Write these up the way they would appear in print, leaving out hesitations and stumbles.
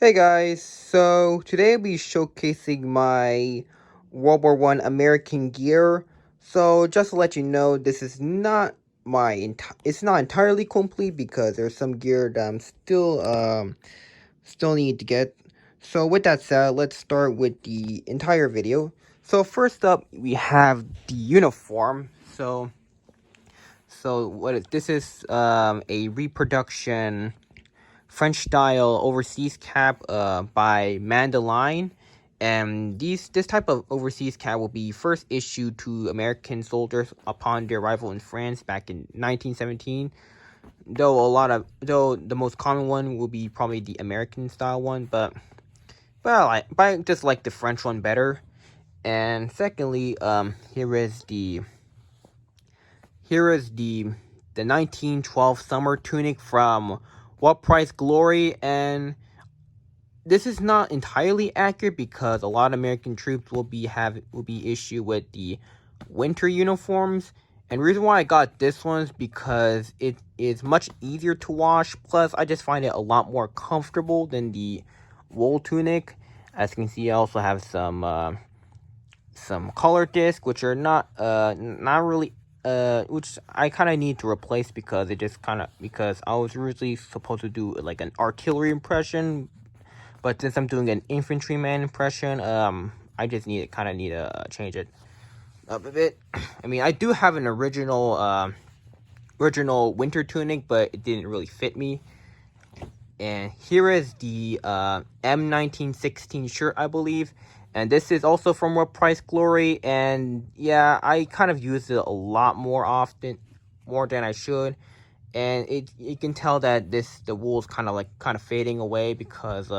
Hey guys, so today I'll be showcasing my World War I American gear. So just to let you know, this is not it's not entirely complete because there's some gear that I'm still need to get. So with that said, let's start with the entire video. So first up, we have the uniform. This is a reproduction French style overseas cap by Mandeline. And this type of overseas cap will be first issued to American soldiers upon their arrival in France back in 1917. Though the most common one will be probably the American style one, but I just like the French one better. And secondly, here is the 1912 summer tunic from What Price Glory, and this is not entirely accurate because a lot of American troops will be issued with the winter uniforms. And the reason why I got this one is because it is much easier to wash. Plus, I just find it a lot more comfortable than the wool tunic. As you can see, I also have some color discs, which are not really which I kind of need to replace because because I was originally supposed to do like an artillery impression, but since I'm doing an infantryman impression, I just need to change it up a bit. I mean, I do have an original winter tunic, but it didn't really fit me. And here is the M1916 shirt, I believe. And this is also from What Price Glory. And yeah, I kind of use it a lot more than I should. And you can tell that the wool is kind of fading away because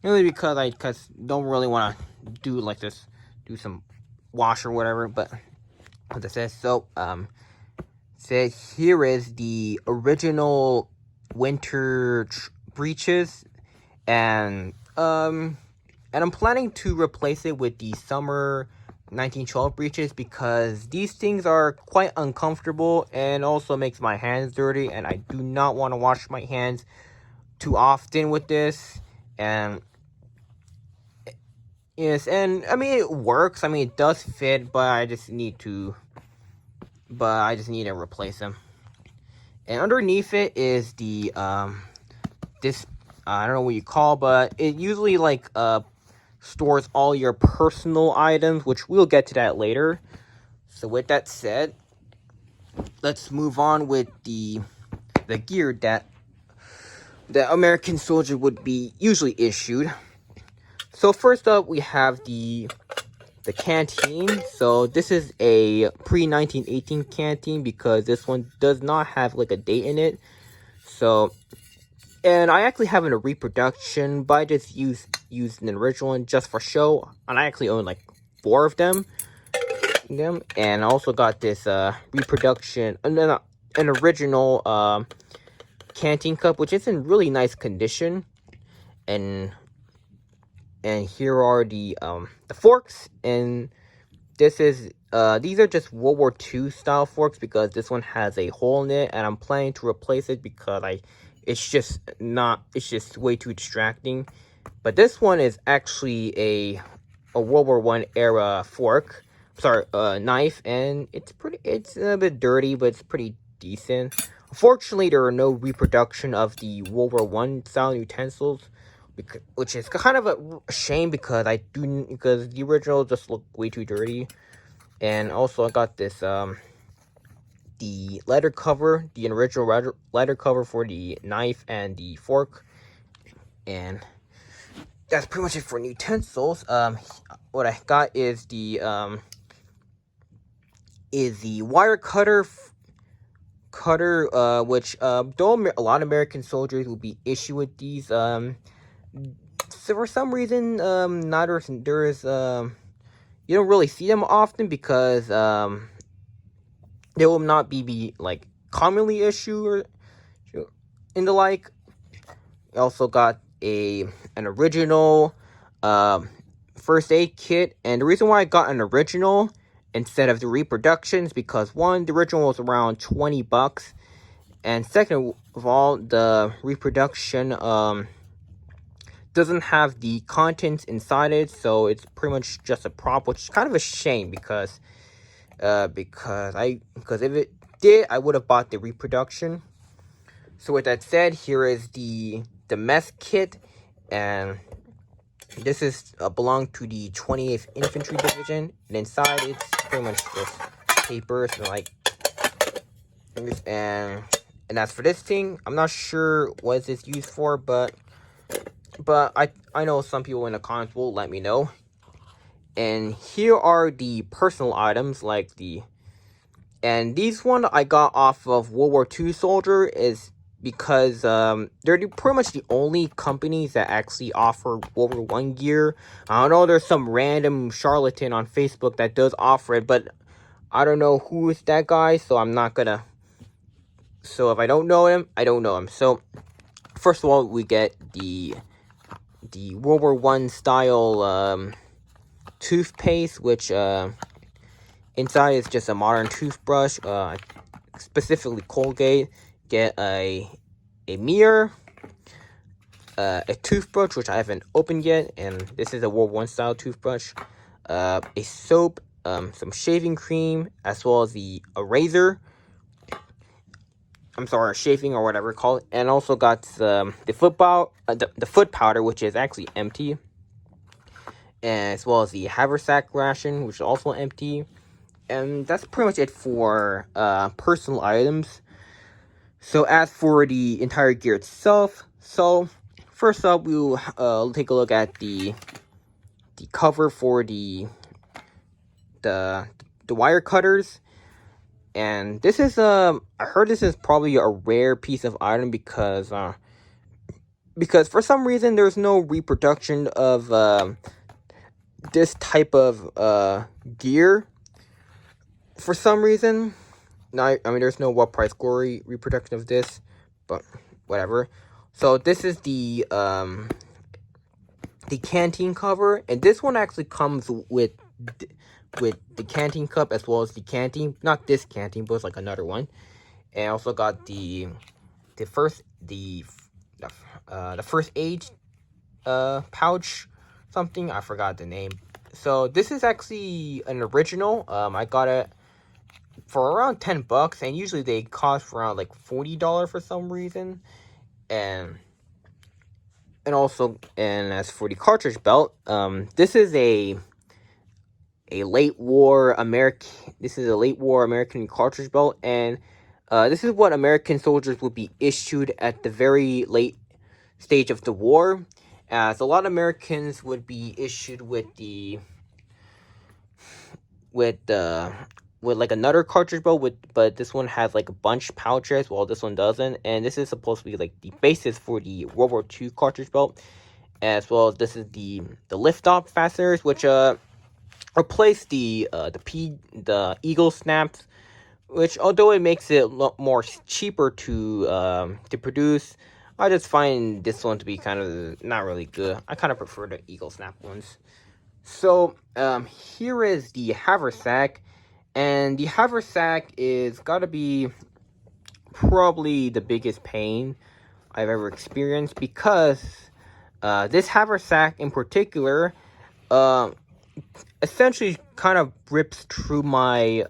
really because I don't really want to do some wash or whatever. But as I said, here is the original winter breeches, and I'm planning to replace it with the summer 1912 breeches because these things are quite uncomfortable and also makes my hands dirty, and I do not want to wash my hands too often with this. And yes, and I mean it works. I mean it does fit, but I just need to replace them. And underneath it is the this I don't know what you call, but it usually stores all your personal items, which we'll get to that later. So with that said, let's move on with the gear that the American soldier would be usually issued. So first up, we have the canteen. So this is a pre-1918 canteen because this one does not have like a date in it. So, and I actually have a reproduction, but I just used an original one just for show. And I actually own like 4 of them. And I also got this reproduction, and then an original canteen cup, which is in really nice condition. And here are the forks, and these are just World War II style forks because this one has a hole in it, and I'm planning to replace it because it's just way too distracting. But this one is actually a World War I era fork. Knife, and it's a bit dirty, but it's pretty decent. Unfortunately, there are no reproduction of the World War I style utensils, which is kind of a shame because the original just look way too dirty. And also I got this the leather cover, the original leather cover for the knife and the fork. And that's pretty much it for utensils. What I got is the wire cutter, which though a lot of American soldiers will be issued with these. So for some reason, you don't really see them often because they will not be like commonly issued or in the like. I also got an original first aid kit, and the reason why I got an original instead of the reproductions because one, the original was around $20, and second of all, the reproduction doesn't have the contents inside it, so it's pretty much just a prop, which is kind of a shame because if it did, I would have bought the reproduction. So with that said, here is the mess kit, and this is belong to the 28th Infantry Division, and inside it's pretty much just papers and like, and that's for this thing. I'm not sure what this is used for, but I know some people in the comments will let me know. And here are the personal items, like and these one I got off of World War II Soldier, is because they're pretty much the only companies that actually offer World War I gear. I don't know, there's some random charlatan on Facebook that does offer it, but I don't know who is that guy, so I'm not gonna. So if I don't know him, I don't know him. So first of all, we get the World War I style toothpaste, which inside is just a modern toothbrush, specifically Colgate. Get a mirror, a toothbrush, which I haven't opened yet, and this is a World War I style toothbrush, a soap, some shaving cream, as well as a razor. I'm sorry, shaving or whatever it's called, and also got the foot powder, which is actually empty, and as well as the haversack ration, which is also empty. And that's pretty much it for personal items. So as for the entire gear itself, so first up we'll take a look at the cover for the wire cutters. And this is I heard this is probably a rare piece of item because for some reason there's no reproduction of this type of gear. For some reason, I mean, there's no What Price Glory reproduction of this, but whatever. So this is the canteen cover, and this one actually comes with the canteen cup as well as the canteen. Not this canteen, but it's like another one. And also got the first aid pouch, something, I forgot the name. So this is actually an original. I got it for around $10, and usually they cost around like $40 for some reason. And as for the cartridge belt, this is a late war American cartridge belt, and this is what American soldiers would be issued at the very late stage of the war, as a lot of Americans would be issued with like another cartridge belt, but this one has like a bunch pouches, while this one doesn't. And this is supposed to be like the basis for the World War II cartridge belt, as well as this is the lift-off fasteners, which replace the eagle snaps, which, although it makes it a lot more cheaper to produce, I just find this one to be kind of not really good. I kind of prefer the eagle snap ones. So here is the haversack. And the haversack is gotta be probably the biggest pain I've ever experienced, because this haversack in particular essentially kind of rips through my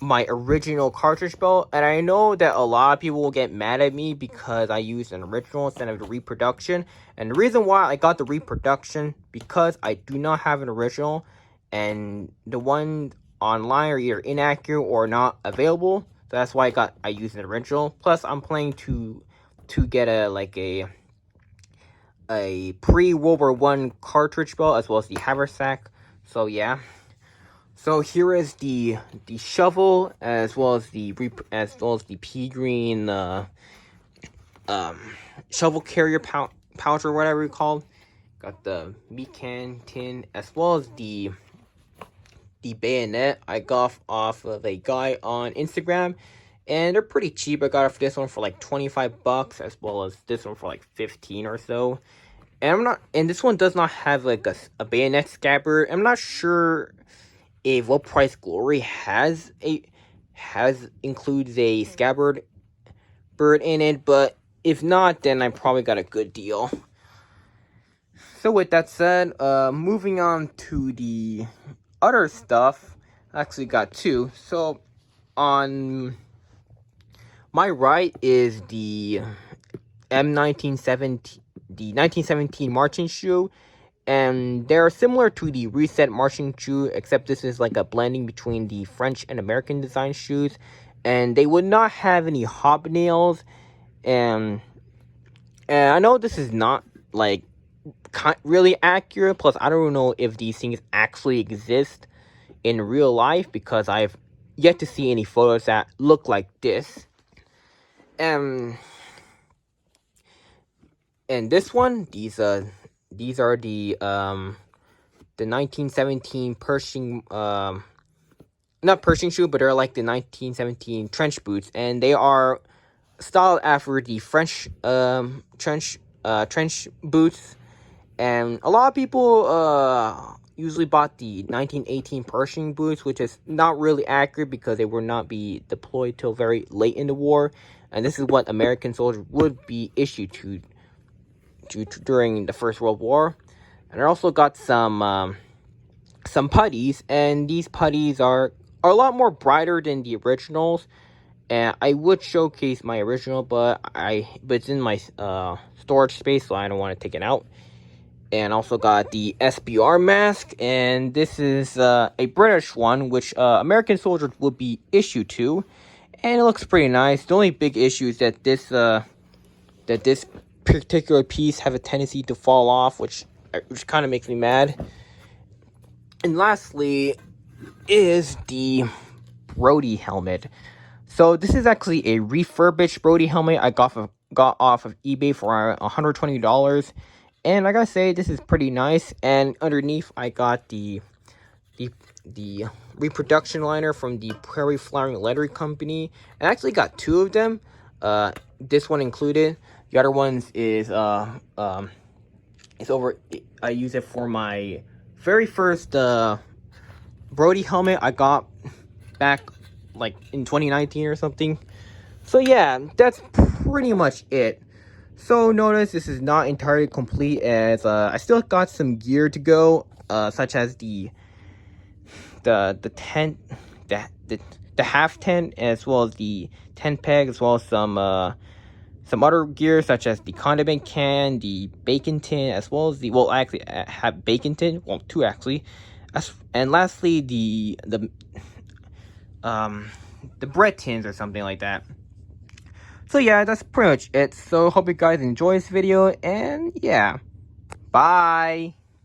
my original cartridge belt. And I know that a lot of people will get mad at me because I used an original instead of the reproduction. And the reason why I got the reproduction, because I do not have an original, and the ones online are either inaccurate or not available. So that's why I used an original. Plus, I'm planning to get a pre-World War I cartridge belt, as well as the haversack. So yeah. So here is the shovel, as well as the pea green shovel carrier pouch or whatever it's called. Got the meat can tin, as well as the bayonet I got off of a guy on Instagram, and they're pretty cheap. I got this one for like $25, as well as this one for like 15 or so. And this one does not have like a bayonet scabbard. I'm not sure if What Price Glory includes a scabbard bird in it, but if not, then I probably got a good deal. So with that said, moving on to the other stuff, I actually got two. So on my right is the M1917, the 1917 marching shoe, and they're similar to the Reset marching shoe, except this is like a blending between the French and American design shoes, and they would not have any hobnails, and I know this is not like really accurate. Plus, I don't know if these things actually exist in real life because I've yet to see any photos that look like this. And this one, these are the 1917 Pershing, not Pershing shoe, but they're like the 1917 trench boots, and they are styled after the French trench boots. And a lot of people usually bought the 1918 Pershing boots, which is not really accurate because they would not be deployed till very late in the war, and this is what American soldiers would be issued to during the First World War. And I also got some putties, and these putties are a lot more brighter than the originals. And I would showcase my original, but it's in my storage space, so I don't want to take it out. And also got the SBR mask, and this is a British one, which American soldiers would be issued to, and it looks pretty nice. The only big issue is that this particular piece have a tendency to fall off, which kind of makes me mad. And lastly is the Brody helmet. So this is actually a refurbished Brody helmet I got off of eBay for $120. And I gotta say, this is pretty nice. And underneath, I got the reproduction liner from the Prairie Flowering Lettering Company. And I actually got two of them. This one included. The other ones is it's over. I use it for my very first Brody helmet I got back like in 2019 or something. So yeah, that's pretty much it. So notice this is not entirely complete, as I still got some gear to go, such as the tent, the half tent, as well as the tent peg, as well as some other gear such as the condiment can, the bacon tin, as well as I actually have bacon tin, well, two actually, and lastly the bread tins or something like that. So yeah, that's pretty much it. So hope you guys enjoy this video, and yeah, bye.